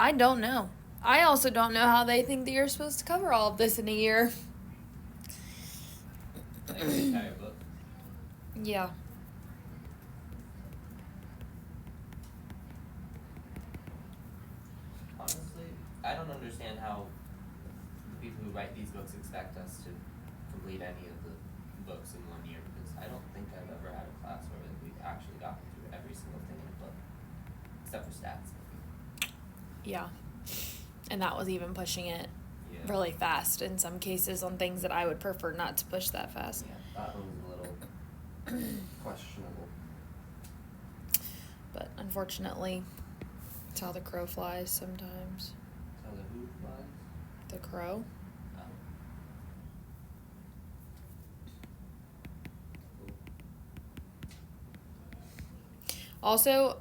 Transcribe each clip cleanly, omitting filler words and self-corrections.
I don't know. I also don't know how they think that you're supposed to cover all of this in a year. Like the entire book. Yeah. Honestly, I don't understand how the people who write these books expect us to complete any of the books in 1 year, because I don't think I've ever had a class where we've actually gotten through every single thing in a book, except for stats. Yeah. And that was even pushing it Yeah. really fast in some cases on things that I would prefer not to push that fast. Yeah, that one was a little questionable. But unfortunately, it's how the crow flies sometimes. So the who flies? The crow. Oh. Cool. Also,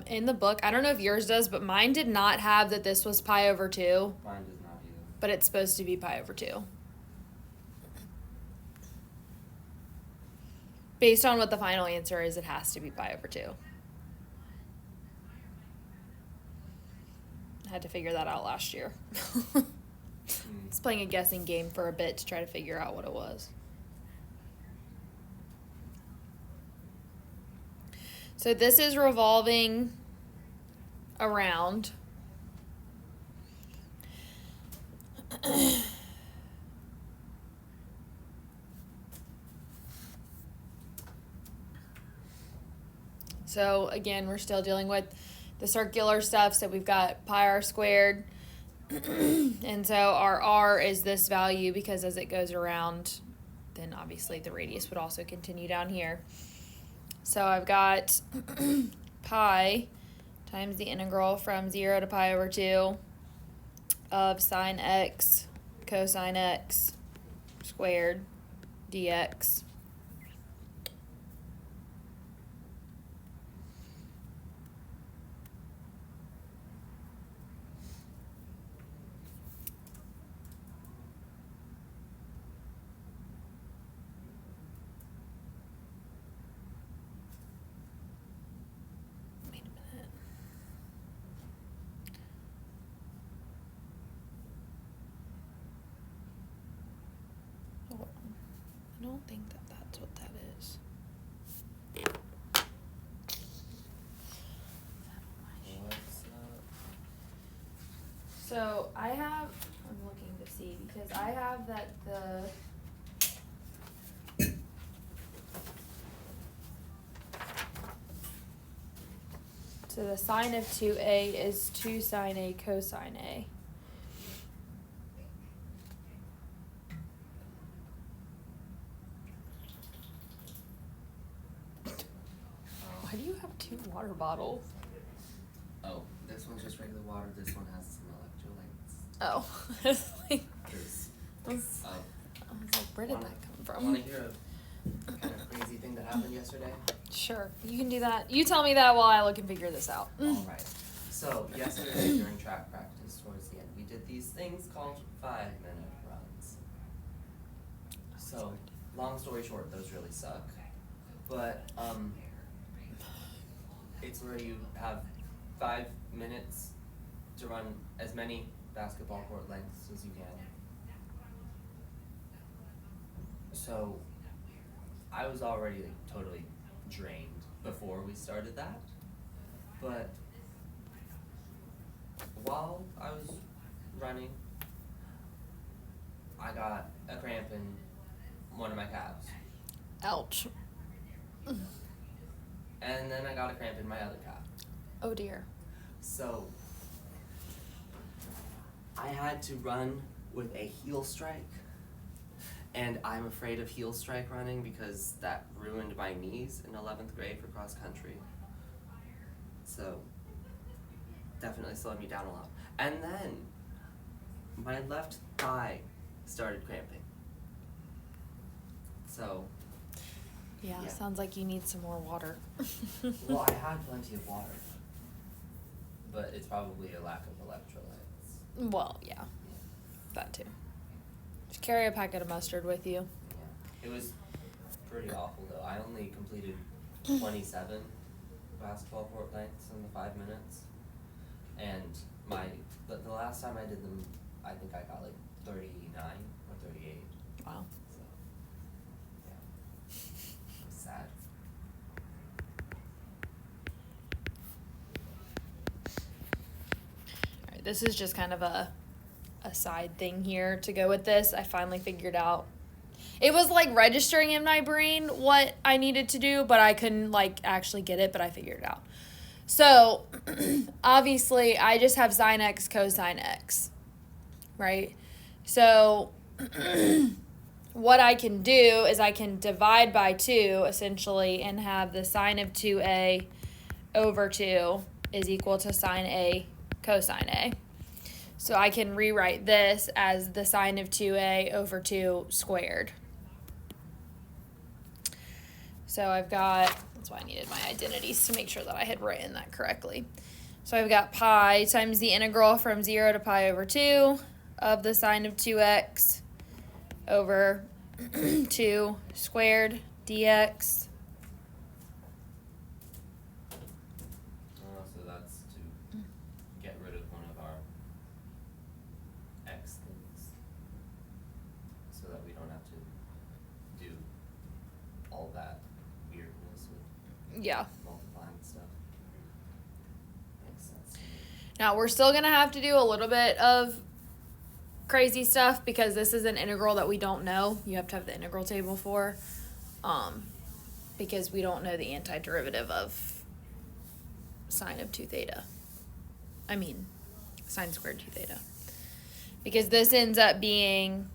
in the book, I don't know if yours does, but mine did not have that this was pi over 2, Mine does not either. but it's supposed to be pi over 2. Based on what the final answer is, it has to be pi over 2. I had to figure that out last year. I was playing a guessing game for a bit to try to figure out what it was. So this is revolving around so again, we're still dealing with the circular stuff. So we've got pi r squared. And so our r is this value because as it goes around, then obviously the radius would also continue down here. So I've got pi times the integral from 0 to pi over 2 of sine x cosine x squared dx. Wait a minute. Hold on. I don't think that that's what that is. What's up? So I have, I'm looking to see because I have that so the sine of 2a is 2 sine a cosine a. Why do you have 2 water bottles? Oh, this one's just regular water. This one has some electrolytes. Oh, I was like, Cause, I was like, where did that come Want to from? hear a kind of crazy thing that happened yesterday? Sure, you can do that. You tell me that while I look and figure this out. All right. So yesterday during track practice, towards the end, we did these things called 5-minute runs. So, long story short, those really suck. But it's where you have 5 minutes to run as many basketball court lengths as you can. So, I was already like, totally drained before we started that. But while I was running, I got a cramp in one of my calves. Ouch. And then I got a cramp in my other calf. Oh dear. So I had to run with a heel strike. And I'm afraid of heel strike running because that ruined my knees in 11th grade for cross country. So definitely slowed me down a lot. And then my left thigh started cramping. So Yeah, Yeah. sounds like you need some more water. well, I had plenty of water. But it's probably a lack of electrolytes. Well, yeah, that too. Just carry a packet of mustard with you. Yeah. It was pretty awful though. I only completed 27 basketball court lengths in the 5 minutes. And the last time I did them, I think I got like 39 or 38. Wow. So, yeah. It was sad. All right, this is just kind of a side thing here to go with this. I finally figured out. It was like registering in my brain what I needed to do, but I couldn't like actually get it, but I figured it out. So, obviously, I just have sine x cosine x, right? So, what I can do is I can divide by 2, essentially, and have the sine of 2a over 2 is equal to sine a cosine a. So, I can rewrite this as the sine of 2a over 2 squared. So I've got, that's why I needed my identities to make sure that I had written that correctly. So I've got pi times the integral from 0 to pi over 2 of the sine of 2x over 2 squared dx. So that's to get rid of one of our x things, so that we don't have to do all that weirdness with Yeah. multiplying stuff. Makes sense to me. Now we're still going to have to do a little bit of crazy stuff because this is an integral that we don't know. You have to have the integral table for, because we don't know the antiderivative of sine of 2 theta. I mean, sine squared 2 theta. Because this ends up being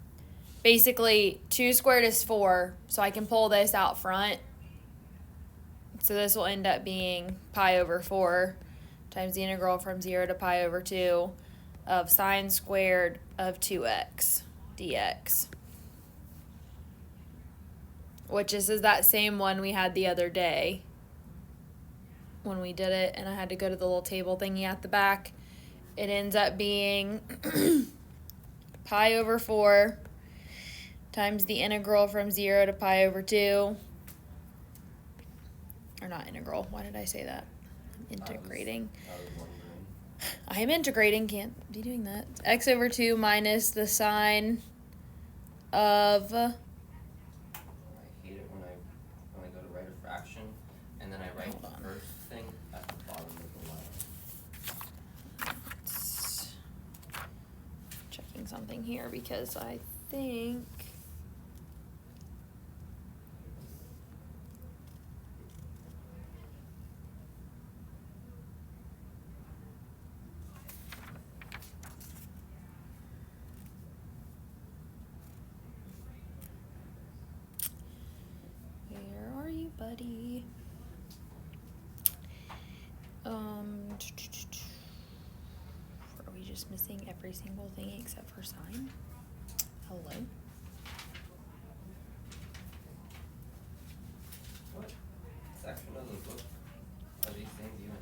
basically 2 squared is 4, so I can pull this out front. So this will end up being pi over 4 times the integral from 0 to pi over 2 of sine squared of 2x dx. Which is that same one we had the other day when we did it, and I had to go to the little table thingy at the back. It ends up being pi over 4 times the integral from 0 to pi over 2. Or not integral. Why did I say that? I'm integrating. I was wondering. I am integrating. Can't be doing that. X over 2 minus the sine of... I hate it when I go to write a fraction and then I write Hold on. the first thing at the bottom of the line. Checking something here because I think... Where are you, buddy? Are we just missing every single thing except for sine? Hello? What section of the book are these things even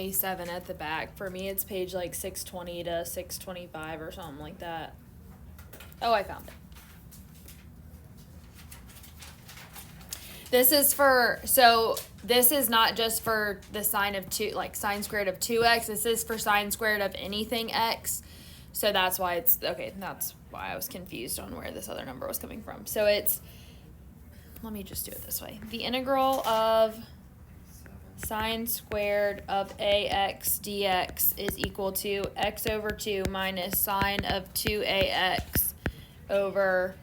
in? A7 at the back. For me, it's page like 620 to 625 or something like that. Oh, I found it. This is for, so this is not just for the sine of 2, like sine squared of 2x. This is for sine squared of anything x. So that's why it's, okay, that's why I was confused on where this other number was coming from. So it's, let me just do it this way. The integral of sine squared of ax dx is equal to x over 2 minus sine of 2ax over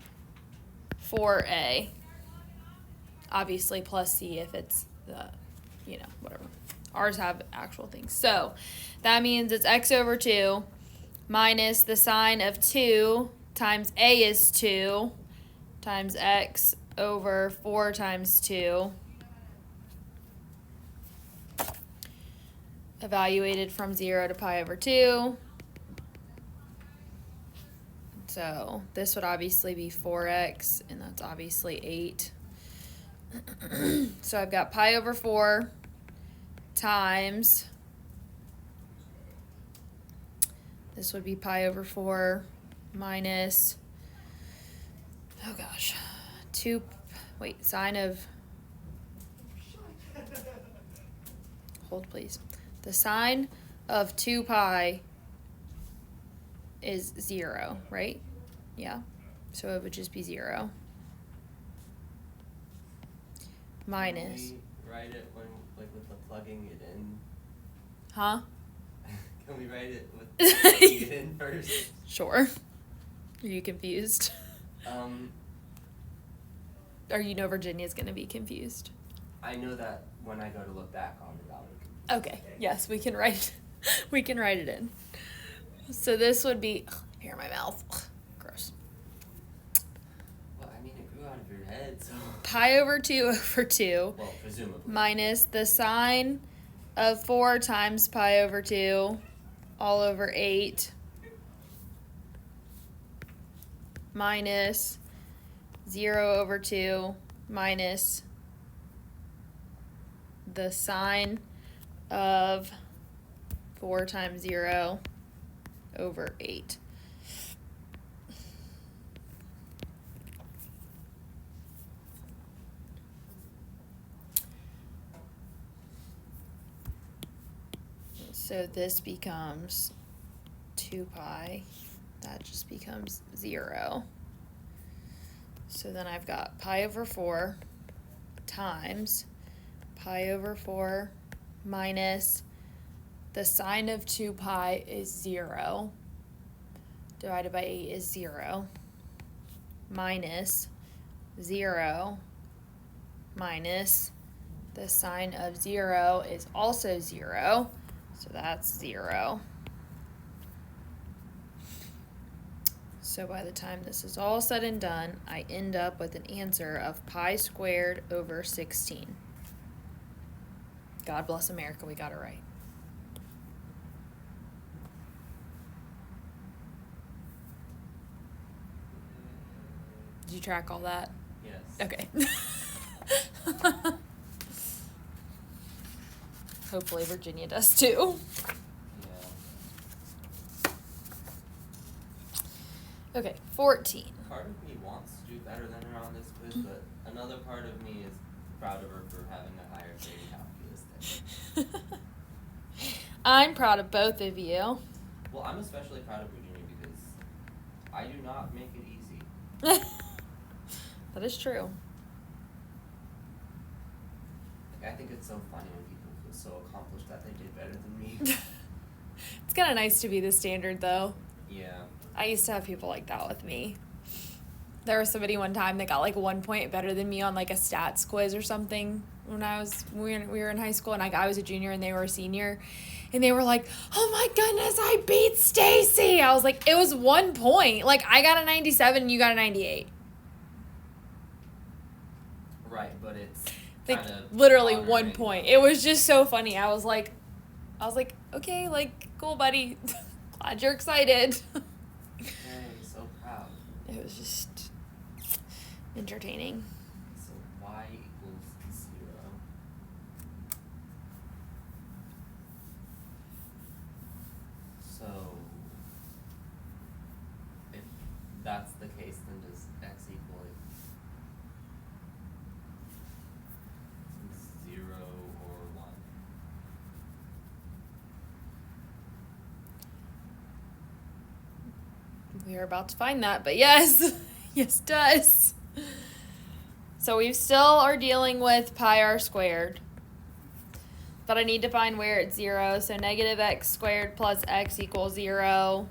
4a. Obviously plus c if it's the, you know, whatever. Ours have actual things. So that means it's x over 2 minus the sine of 2 times a is 2 times x over 4 times 2. Evaluated from 0 to pi over 2. So this would obviously be 4x, and that's obviously 8. So I've got pi over 4 times, this would be pi over 4 minus, oh gosh, sine of, hold please, the sine of 2 pi is 0, right? Yeah. So it would just be 0. Minus. Can we write it when, like, with the plugging it in? Huh? Can we write it with plugging it in first? Sure. Are you confused? Or you know Virginia's going to be confused? I know that when I go to look back on it, I'll be confused. Okay. Yes, we can write it in. So this would be hair in my mouth. Gross. Well, I mean, it grew out of your head, so. Pi over 2 over 2 Well, presumably. minus the sine of 4 times pi over 2 all over 8 minus 0 over 2 minus the sine of 4 times 0 over 8. So this becomes 2 pi. That just becomes 0. So then I've got pi over 4 times pi over 4 minus the sine of 2 pi is 0 divided by 8 is 0 minus 0 minus the sine of 0 is also 0, so that's 0. So by the time this is all said and done, I end up with an answer of pi squared over 16. God bless America, we got it right. Did you track all that? Yes. Okay. Hopefully Virginia does too. Yeah. Okay, 14. Part of me wants to do better than her on this quiz, but another part of me is proud of her for having a higher grade in calculus than me. I'm proud of both of you. Well, I'm especially proud of Virginia because I do not make it easy. That is true. Like, I think it's so funny when people feel so accomplished that they did better than me. It's kind of nice to be the standard, though. Yeah. I used to have people like that with me. There was somebody one time that got like 1 point better than me on like a stats quiz or something when we were in high school, and I was a junior and they were a senior, and they were like, "Oh my goodness, I beat Stacy!" I was like, it was 1 point. Like, I got a 97 and you got a 98. Right, but it's Like, kind of literally 1 point. It was just so funny. I was like, okay, like, cool, buddy. Glad you're excited. Yay, so proud. It was just entertaining. So y equals 0. So if that's the case, then does x equal 0 or 1? We are about to find that, but yes, yes, it does. So we still are dealing with pi r squared, but I need to find where it's 0. So negative x squared plus x equals 0.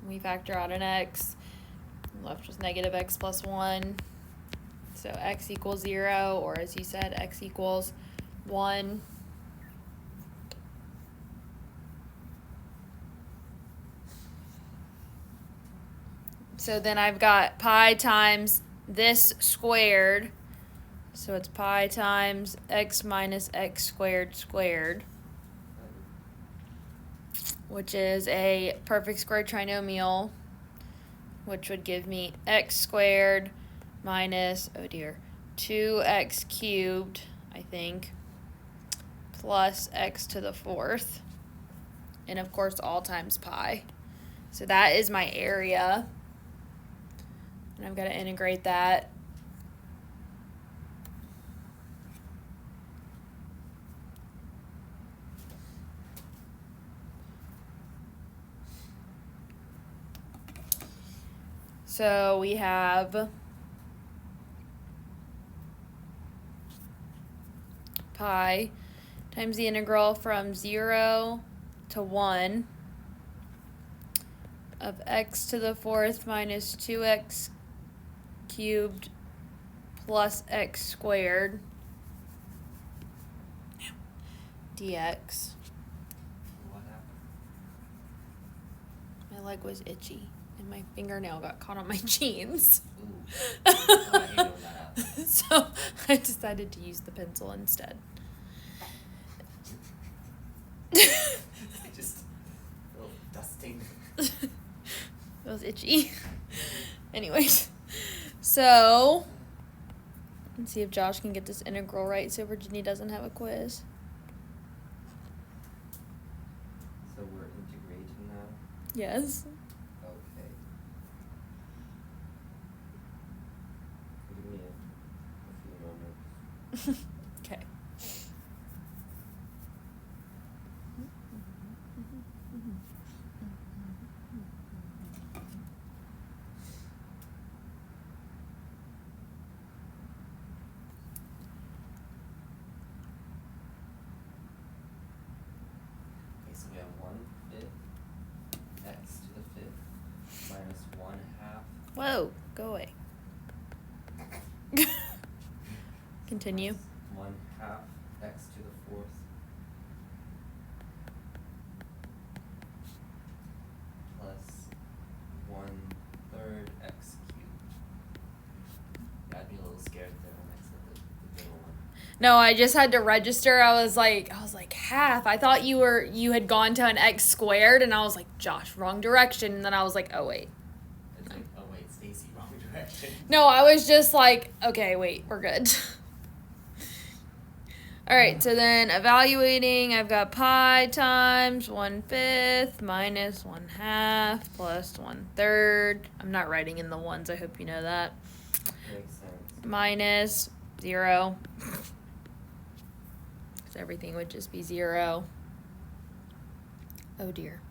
We factor out an x. I'm left with negative x plus 1. So x equals 0, or as you said, x equals 1. So then I've got pi times this squared. So it's pi times x minus x squared squared, which is a perfect square trinomial, which would give me x squared minus, 2x cubed, I think, plus x to the 4th, and of course all times pi. So that is my area, and I've got to integrate that. So we have pi times the integral from 0 to 1 of x to the fourth minus 2x cubed plus x squared dx. What happened? My leg was itchy and my fingernail got caught on my jeans. Ooh. Oh, I hate when that happens. So I decided to use the pencil instead. I just feel dusting. It was itchy. Anyways, so let's see if Josh can get this integral right so Virginia doesn't have a quiz. So we're integrating now? Yes. Okay. Give me a few moments. Okay. Okay, so we have 1/5 x to the 5th minus 1/2. Whoa, go away. Continue. 1/2 x to the 4th plus 1/3 x cubed. Got me a little scared there when I said the middle one. No, I just had to register. I was like half. I thought you had gone to an x squared, and I was like, Josh, wrong direction. And then I was like, oh wait. It's like, oh wait, Stacy, wrong direction. No, I was just like, okay, wait, we're good. All right, so then evaluating, I've got pi times 1/5 minus 1/2 plus 1/3. I'm not writing in the ones. I hope you know that. Makes sense. Minus 0. So everything would just be 0. Oh dear.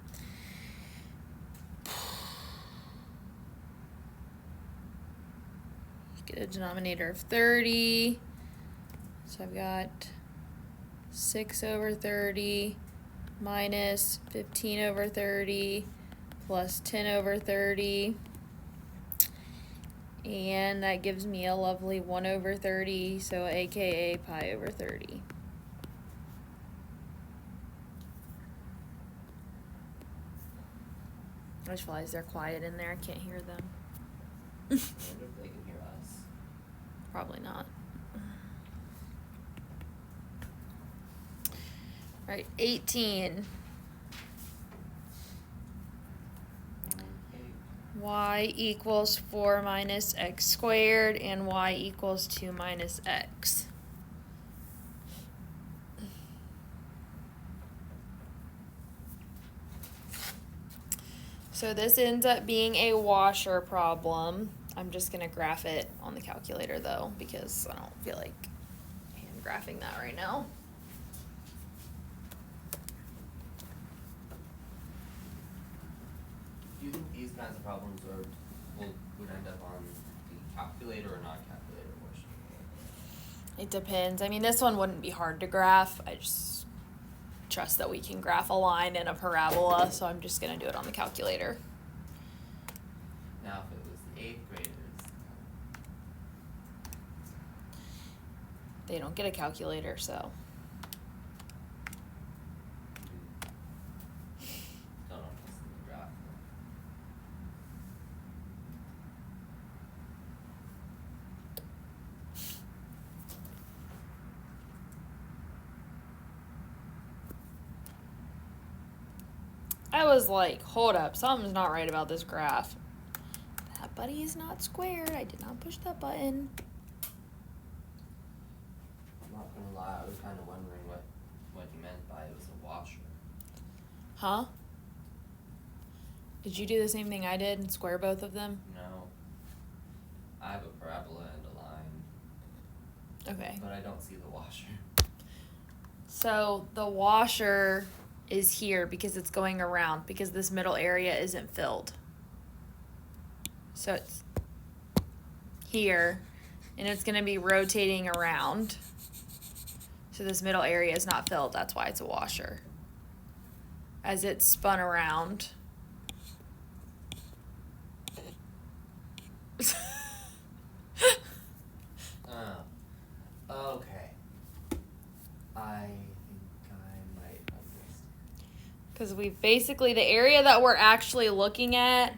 Get a denominator of 30. So I've got 6 over 30 minus 15 over 30 plus 10 over 30. And that gives me a lovely 1 over 30, so aka pi over 30. I just realized they're quiet in there. I can't hear them. I wonder if they can hear us. Probably not. All right, 18. Y equals 4 minus x squared, and y equals 2 minus x. So this ends up being a washer problem. I'm just going to graph it on the calculator though, because I don't feel like hand graphing that right now. Do you think these kinds of problems would end up on the calculator or non-calculator portion? It depends. I mean, this one wouldn't be hard to graph. I just trust that we can graph a line and a parabola, so I'm just going to do it on the calculator. Now, if it was the 8th graders, They don't get a calculator, so. don't know if this is the graph. I was like, hold up, something's not right about this graph. That buddy is not squared. I did not push that button. I'm not gonna lie, I was kind of wondering what you meant by it was a washer. Huh? Did you do the same thing I did and square both of them? No. I have a parabola and a line, Okay. but I don't see the washer. So the washer is here because it's going around, because this middle area isn't filled. So it's here, and it's going to be rotating around. So this middle area is not filled. That's why it's a washer. As it's spun around. Okay. I think I might understand. Because we've basically, the area that we're actually looking at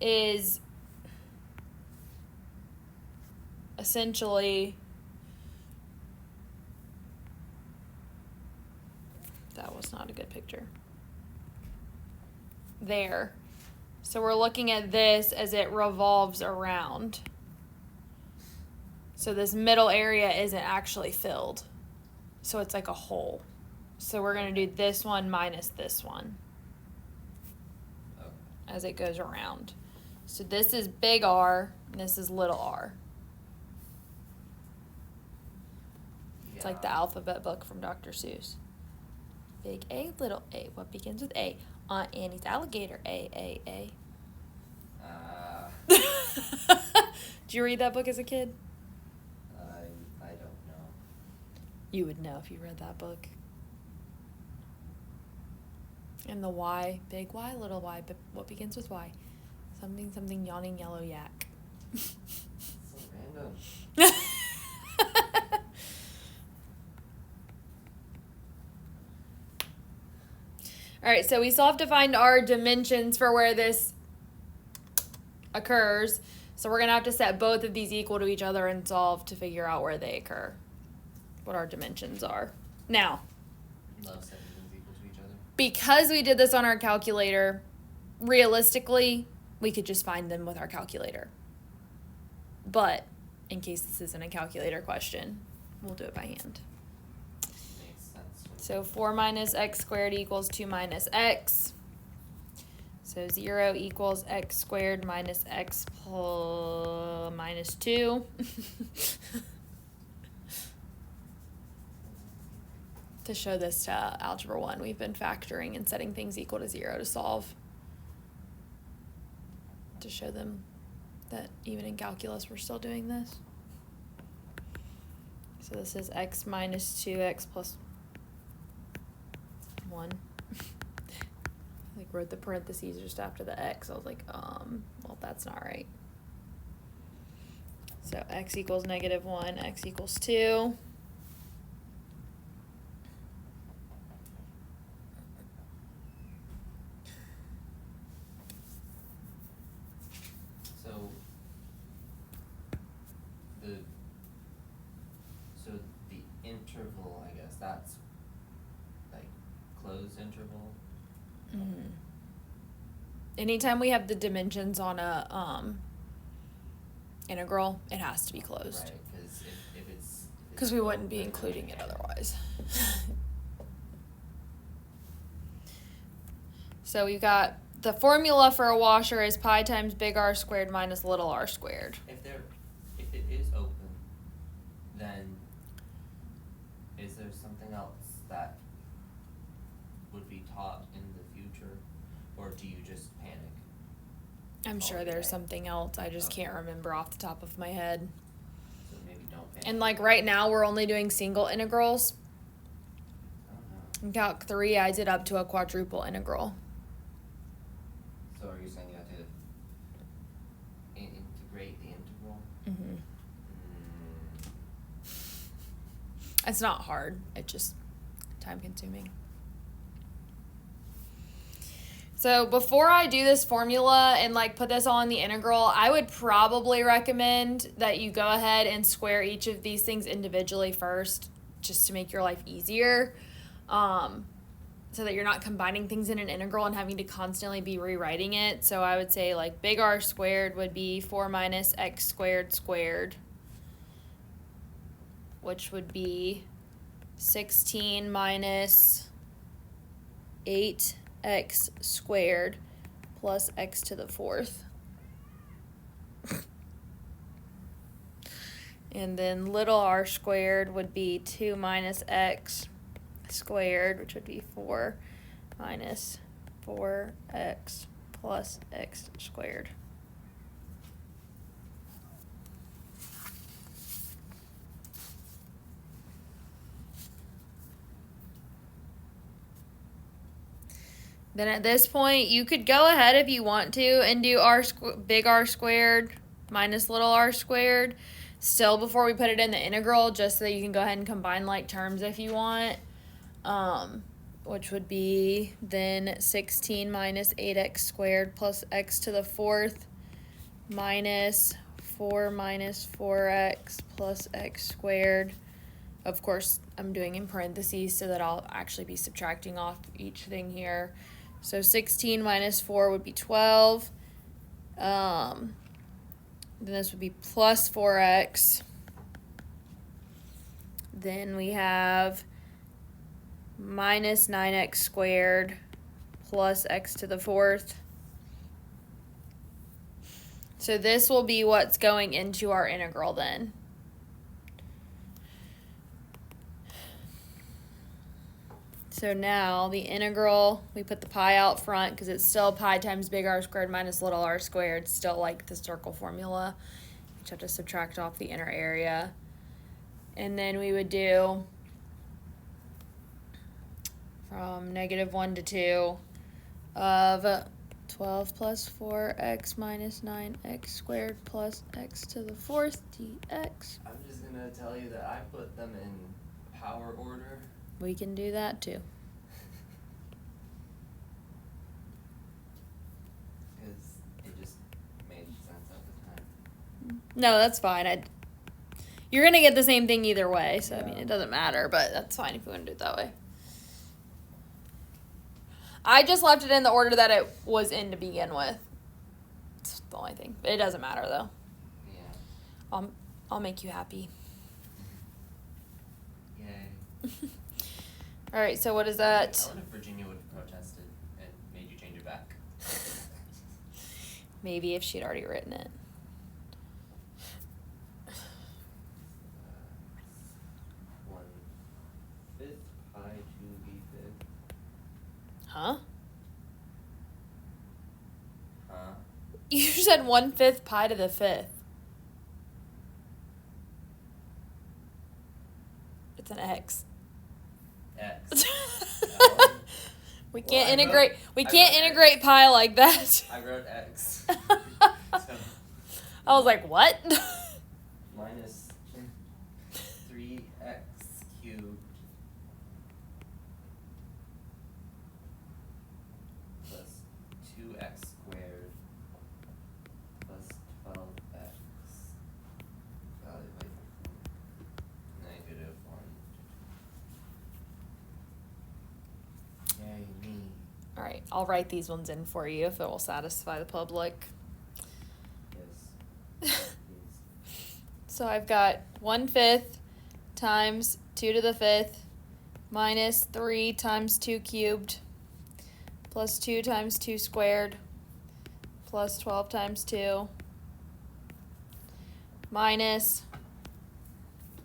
is essentially, that was not a good picture. There. So we're looking at this as it revolves around. So this middle area isn't actually filled. So it's like a hole. So we're going to do this one minus this one Okay. as it goes around. So this is big R, and this is little r. It's like the alphabet book from Dr. Seuss. Big A, little a. What begins with A? Aunt Annie's alligator. A. Did you read that book as a kid? I don't know. You would know if you read that book. And the Y, big Y, little y, but what begins with Y? Something, yawning yellow yak. So random. All right, so we still have to find our dimensions for where this occurs. So we're going to have to set both of these equal to each other and solve to figure out where they occur, what our dimensions are. Now, Love setting things equal to each other. because we did this on our calculator, realistically, we could just find them with our calculator. But in case this isn't a calculator question, we'll do it by hand. Makes sense. So 4 minus x squared equals 2 minus x. So 0 equals x squared minus x minus 2. To show this to Algebra 1, we've been factoring and setting things equal to 0 to solve. To show them that even in calculus we're still doing this. So this is x minus 2x plus 1. Like wrote the parentheses just after the x. I was like, well, that's not right. So x equals -1, x equals 2. So the interval, I guess, that's like closed interval. Mm-hmm. Anytime we have the dimensions on a integral, it has to be closed. Right, because if it's Because we wouldn't be including it otherwise. So we've got the formula for a washer is pi times big R squared minus little r squared. If it is open, then is there something else that would be taught in the future, or do you just panic? I'm sure there's something else. I just can't remember off the top of my head. So maybe don't panic. And like right now, we're only doing single integrals. I don't know. In Calc 3, I did up to a quadruple integral. So are you saying you have to integrate the integral? Mm-hmm. It's not hard. It's just time consuming. So before I do this formula and like put this all in the integral, I would probably recommend that you go ahead and square each of these things individually first, just to make your life easier. So that you're not combining things in an integral and having to constantly be rewriting it. So I would say like big R squared would be 4 minus x squared squared, which would be 16 minus 8x squared plus x to the 4th. And then little r squared would be 2 minus x squared, which would be 4 minus 4x plus x squared. Then at this point, you could go ahead if you want to and do big R squared minus little r squared still before we put it in the integral, just so that you can go ahead and combine like terms if you want. Which would be then 16 minus 8x squared plus x to the fourth minus 4 minus 4x plus x squared. Of course, I'm doing in parentheses so that I'll actually be subtracting off each thing here. So 16 minus 4 would be 12. Then this would be plus 4x. Then we have minus 9x squared plus x to the fourth. So this will be what's going into our integral then. So now the integral, we put the pi out front because it's still pi times big R squared minus little r squared, still like the circle formula. You just have to subtract off the inner area. And then we would do from -1 to 2 of 12 plus 4x minus 9x squared plus x to the fourth dx. I'm just gonna tell you that I put them in power order. We can do that too. Because it just made sense at the time. No, that's fine. You're going to get the same thing either way, so I mean, Yeah. it doesn't matter, but that's fine if you want to do it that way. I just left it in the order that it was in to begin with. It's the only thing. It doesn't matter, though. Yeah. I'll make you happy. Yay. All right, so what is I that? wonder if Virginia would have protested and made you change it back. Maybe if she'd already written it. 1/5 pi to the fifth. Huh? Huh? You said 1/5 pi to the fifth. It's an x. X. We Well, can't I integrate. wrote- We I can't wrote integrate X. pi like that. I wrote X. I was like, what? Minus 3x cubed plus 2x squared plus 12x evaluate -1. Yay, me. All right, I'll write these ones in for you if it will satisfy the public. Yes. So I've got 1/5 times 2 to the fifth minus 3 times 2 cubed plus 2 times 2 squared plus 12 times 2 minus,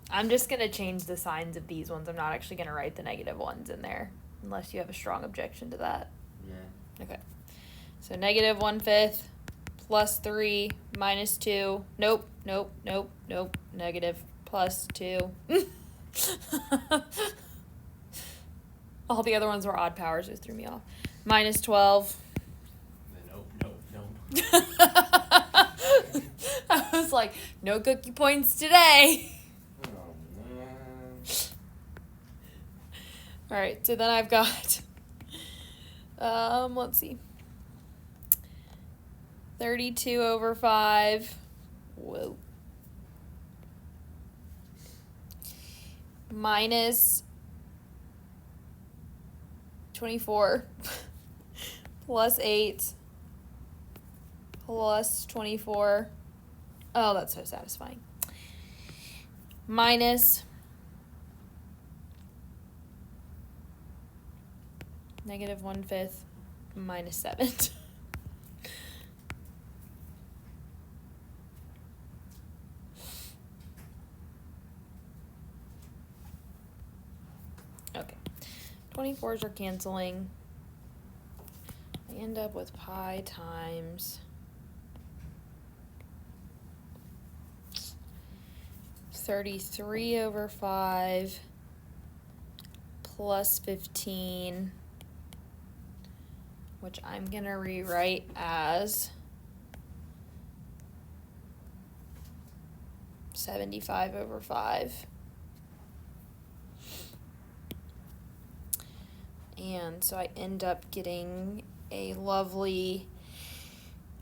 I'm just going to change the signs of these ones. I'm not actually going to write the negative ones in there unless you have a strong objection to that. Yeah. Okay. So -1/5 plus 3 minus 2. Nope. Negative plus 2. All the other ones were odd powers. It threw me off. Minus 12. Nope. I was like, no cookie points today. Oh man. All right. So then I've got, let's see. 32/5. Whoa. Minus 24 plus 8 plus 24. Oh, that's so satisfying. Minus -1/5 minus 7. Okay, 24s are canceling. I end up with pi times 33/5 plus 15 which I'm gonna rewrite as 75/5. And so I end up getting a lovely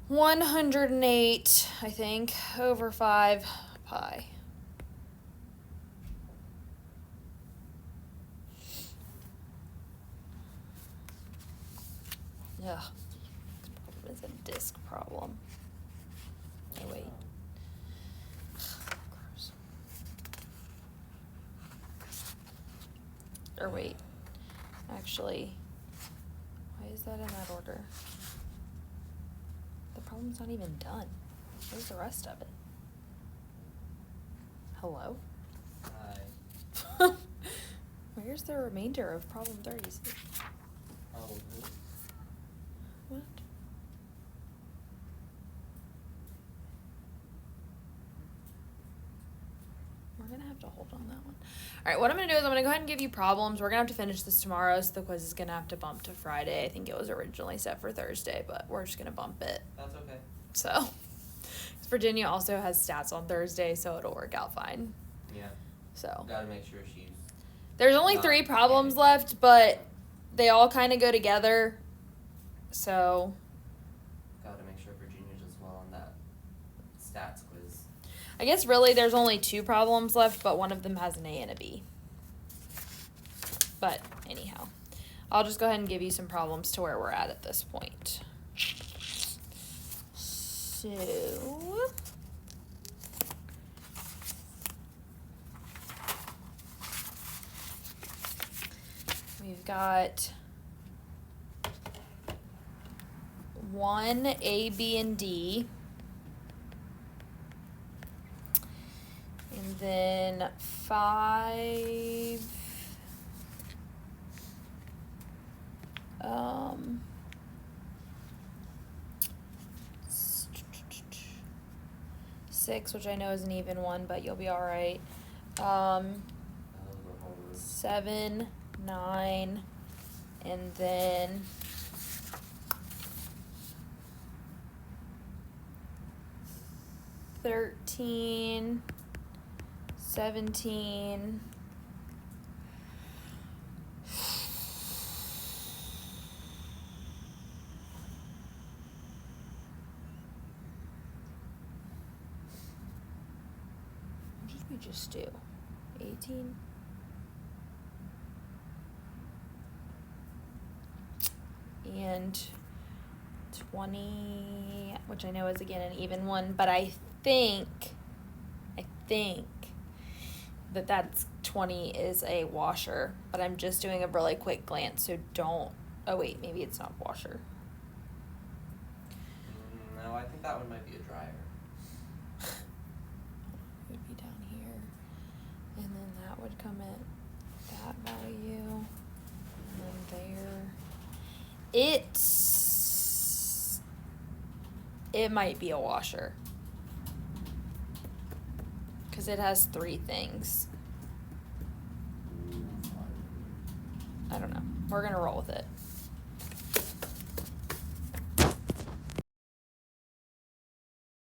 108, I think, over 5 pi. Ugh. This problem is a disk problem. Oh, wait. Gross. Or wait. Actually, why is that in that order? The problem's not even done. Where's the rest of it? Hello? Hi. Where's the remainder of problem 30s? Oh, who? What? We're gonna have to hold on that one. Alright, what I'm gonna do is I'm gonna go ahead and give you problems. We're gonna have to finish this tomorrow, so the quiz is gonna have to bump to Friday. I think it was originally set for Thursday, but we're just gonna bump it. That's okay. So, Virginia also has stats on Thursday, so it'll work out fine. Yeah. So, Gotta make sure she's. there's only Not 3 problems panicking. left, but they all kind of go together. So, Gotta make sure Virginia does well on that stats quiz. I guess really there's only 2 problems left, but one of them has an A and a B. But anyhow, I'll just go ahead and give you some problems to where we're at this point. So, we've got 1 A, B, and D. And then 5 6, which I know is an even one, but you'll be all right. That was the whole list. 7, 9, and then 13, 17. What did we just do? 18? And 20, which I know is again an even one, but I think that that's 20 is a washer, but I'm just doing a really quick glance, so don't, oh wait, maybe it's not washer. No, I think that one might be a dryer. It would be down here, and then that would come at that value, and then there. It might be a washer. Because it has 3 things. I don't know. We're going to roll with it.